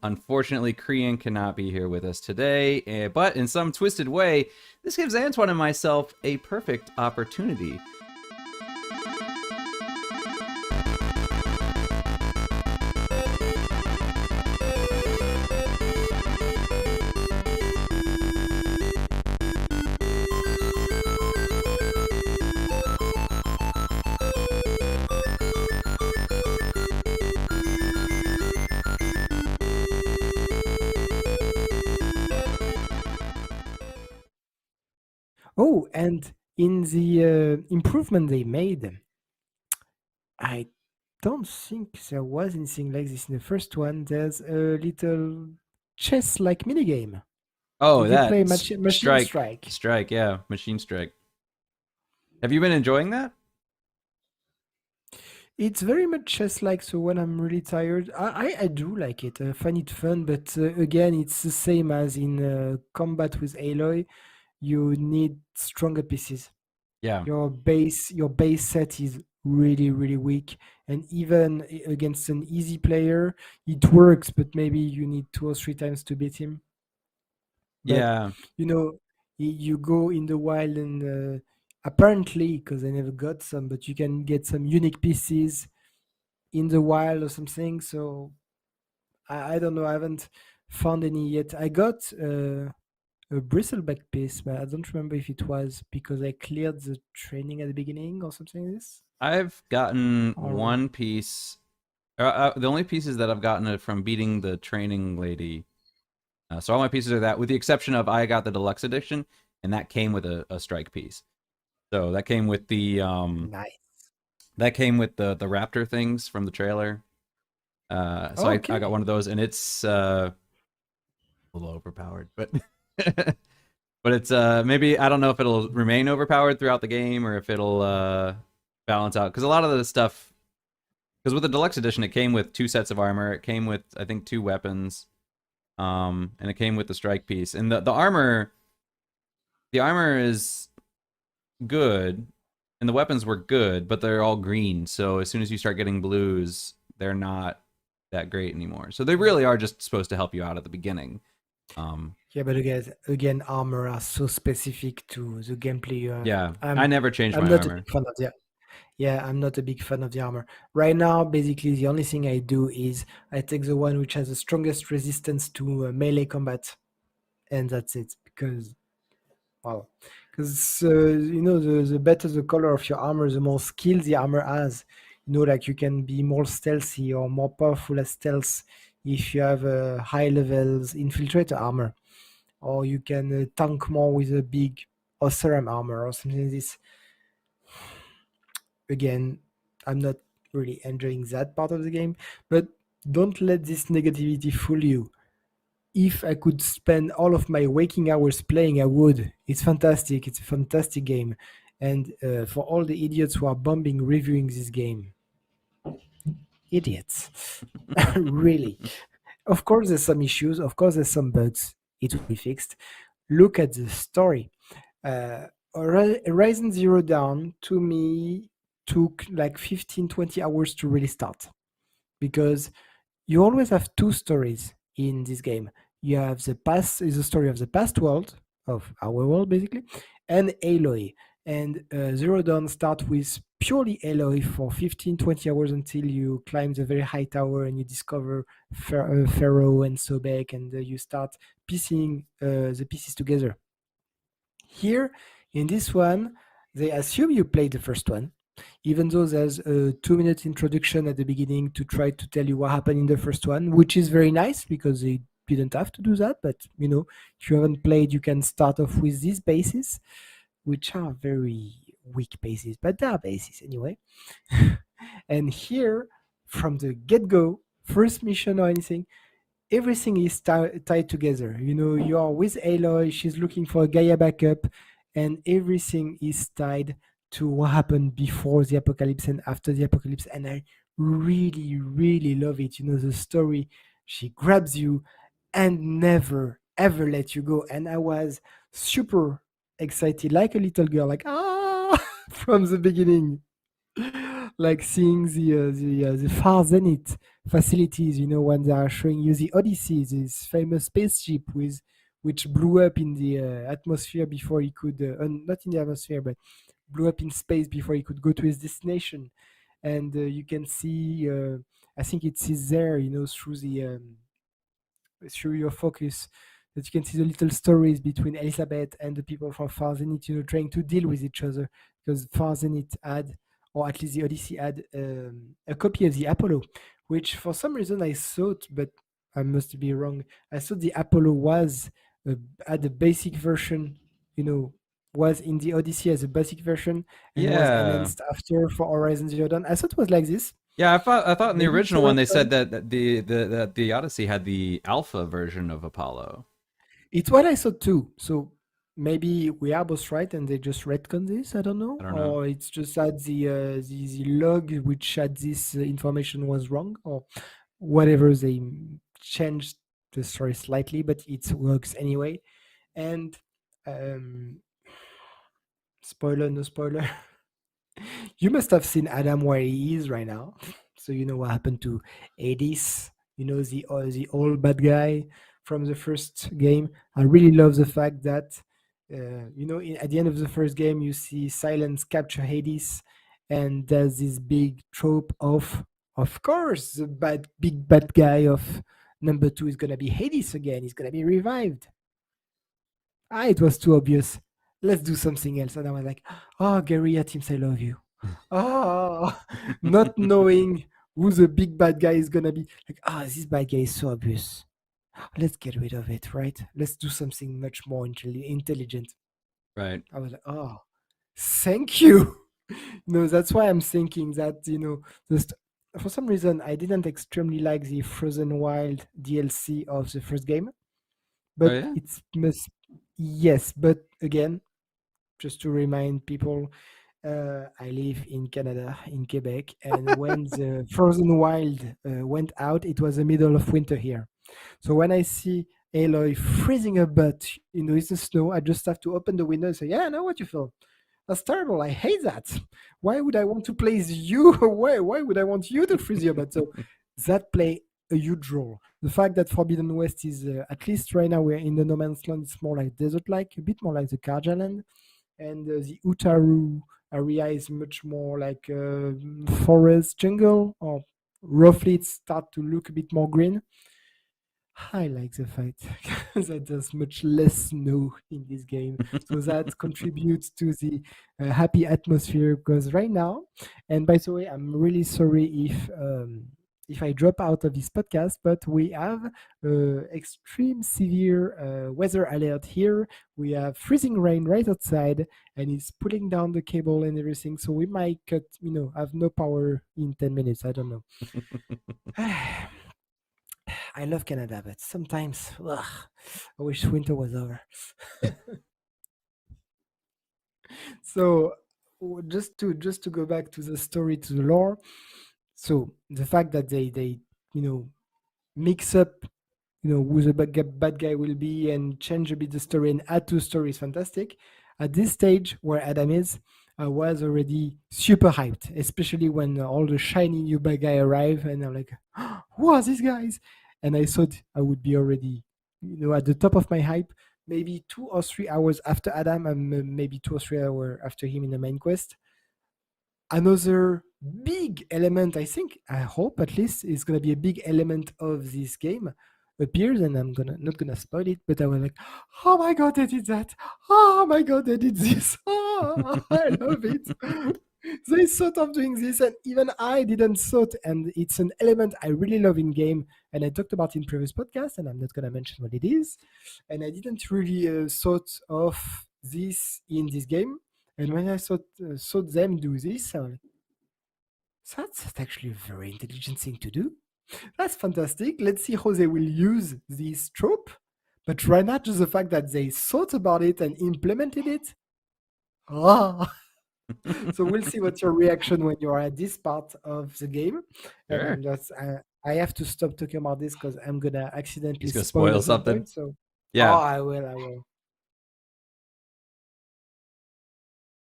Unfortunately, Krian cannot be here with us today, but in some twisted way, this gives Antoine and myself a perfect opportunity. Oh, and in the improvement they made, I don't think there was anything like this in the first one. There's a little chess-like minigame. Oh, You can play that Machine strike, Strike. strike, yeah, machine strike. Have you been enjoying that? It's very much chess-like, so when I'm really tired, I do like it. I find it fun, but again, it's the same as in combat with Aloy. You need stronger pieces. Yeah, Your base set is really weak, and even against an easy player it works, but maybe you need 2 or 3 times to beat him. But yeah, you know, you go in the wild and apparently, because I never got some, but you can get some unique pieces in the wild or something. So I don't know, I haven't found any yet. I got a bristleback piece, but I don't remember if it was because I cleared the training at the beginning or something like this. I've gotten Or one piece. The only pieces that I've gotten are from beating the training lady. So all my pieces are that, with the exception of I got the deluxe edition, and that came with a strike piece. So that came with nice. the raptor things from the trailer. So I got Okay. one of those, and it's a little overpowered, but but it's maybe I don't know if it'll remain overpowered throughout the game or if it'll balance out, because a lot of the stuff, because with the deluxe edition it came with 2 sets of armor, it came with I think 2 weapons, and it came with the strike piece, and the armor is good, and the weapons were good, but they're all green. So as soon as you start getting blues, they're not that great anymore. So they really are just supposed to help you out at the beginning. Um, Yeah, but again, armor are so specific to the gameplay you have. yeah, I never changed I'm my not a armor. big fan of the Yeah, I'm not a big fan of the armor. Right now, basically, the only thing I do is I take the one which has the strongest resistance to melee combat, and that's it. Because wow, because the better the color of your armor, the more skill the armor has. Like you can be more stealthy or more powerful as stealth if you have a high levels infiltrator armor, or you can tank more with a big Oseram armor or something like this. Again, I'm not really enjoying that part of the game, but don't let this negativity fool you. If I could spend all of my waking hours playing, I would. It's fantastic. It's a fantastic game. And for all the idiots who are bombing reviewing this game, idiots. Really. Of course, there's some issues. Of course, there's some bugs. It will be fixed. Look at the story. Horizon Zero Dawn to me took like 15-20 hours to really start, because you always have two stories in this game. You have the past is the story of the past world, of our world basically, and Aloy. And Zero Dawn start with purely Aloy for 15-20 hours until you climb the very high tower and you discover Pharaoh and Sobek, and you start piecing the pieces together. Here, in this one, they assume you played the first one, even though there's a 2 minute introduction at the beginning to try to tell you what happened in the first one, which is very nice because they didn't have to do that. But if you haven't played, you can start off with these bases, which are very weak bases, but they are bases anyway. And here, from the get go, first mission or anything, everything is tied together. You are with Aloy, she's looking for a Gaia backup, and everything is tied to what happened before the apocalypse and after the apocalypse. And I really love it. The story, she grabs you and never ever let you go. And I was super excited, like a little girl, like, from the beginning. like seeing the far zenith facilities, when they are showing you the Odyssey, this famous spaceship with which blew up in the atmosphere before he could, not in the atmosphere, but blew up in space before he could go to his destination. And you can see, I think it is there, through your focus, that you can see the little stories between Elizabeth and the people from Far Zenith, trying to deal with each other, because Far Zenith had, or at least the Odyssey had, a copy of the Apollo, which for some reason I thought, but I must be wrong. I thought the Apollo was uh, had a basic version, you know, was in the Odyssey as a basic version and was Yeah. enhanced after for Horizon Zero Dawn. I thought it was like this. Yeah, I thought in the Maybe original one they correct said on. that the Odyssey had the alpha version of Apollo. It's what I thought too. So maybe we are both right, and they just retcon this. I don't know, I don't know. or it's just that the log which had this information was wrong, or whatever. They changed the story slightly, but it works anyway. And um, spoiler, no spoiler. You must have seen Adam where he is right now, so you know what happened to Hades. The old bad guy from the first game. I really love the fact that at the end of the first game you see Silence capture Hades, and there's this big trope of course, the big bad guy of number two is gonna be Hades again. He's gonna be revived. It was too obvious. Let's do something else. And I was like, oh, Guerrilla Teams, I love you. Oh, not knowing who the big bad guy is gonna be. Like, this bad guy is so obvious. Let's get rid of it, right? Let's do something much more intelligent. Right. I was like, oh, thank you. No, that's why I'm thinking that, just for some reason, I didn't extremely like the Frozen Wild DLC of the first game, Oh but yeah. it's must, yes, but again, just to remind people, I live in Canada, in Quebec, and when the Frozen Wild went out, it was the middle of winter here. So when I see Aloy freezing her butt, in the snow, I just have to open the window and say, "Yeah, I know what you feel. That's terrible. I hate that. Why would I want to please you? Why would I want you to freeze your butt?" So that play a huge role. The fact that Forbidden West is, at least right now, we're in the No Man's Land. It's more like desert-like, a bit more like the Karja land, and the Utaru area is much more like forest jungle, or roughly it start to look a bit more green. I like the fact that there's much less snow in this game, so that contributes to the happy atmosphere. Because right now, and by the way, I'm really sorry if I drop out of this podcast, but we have extreme severe weather alert here. We have freezing rain right outside, and it's pulling down the cable and everything. So we might have no power in 10 minutes. I don't know. I love Canada, but sometimes I wish winter was over. So just to go back to the story, to the lore. So the fact that they mix up who the bad guy will be and change a bit the story and add to story is fantastic. At this stage where Adam is, I was already super hyped, especially when all the shiny new bad guy arrive, and I'm like, who are these guys? And I thought I would be already, at the top of my hype, maybe 2 or 3 hours after Adam, and maybe 2 or 3 hours after him in the main quest. Another big element, I hope at least, is going to be a big element of this game appears, and I'm gonna not gonna spoil it, but I was like, oh my god, they did that. Oh my god, they did this. Oh, I love it. They thought of doing this, and even I didn't thought, and it's an element I really love in game, and I talked about in previous podcast, and I'm not gonna mention what it is, and I didn't really thought of this in this game. And when I saw them do this, I was like, that's actually a very intelligent thing to do. That's fantastic. Let's see how they will use this trope. But right now, just the fact that they thought about it and implemented it. Ah. So we'll see what's your reaction when you are at this part of the game. And Sure. I'm just, I have to stop talking about this because I'm gonna accidentally He's gonna spoil spoil at some something. point. So, Yeah. I will.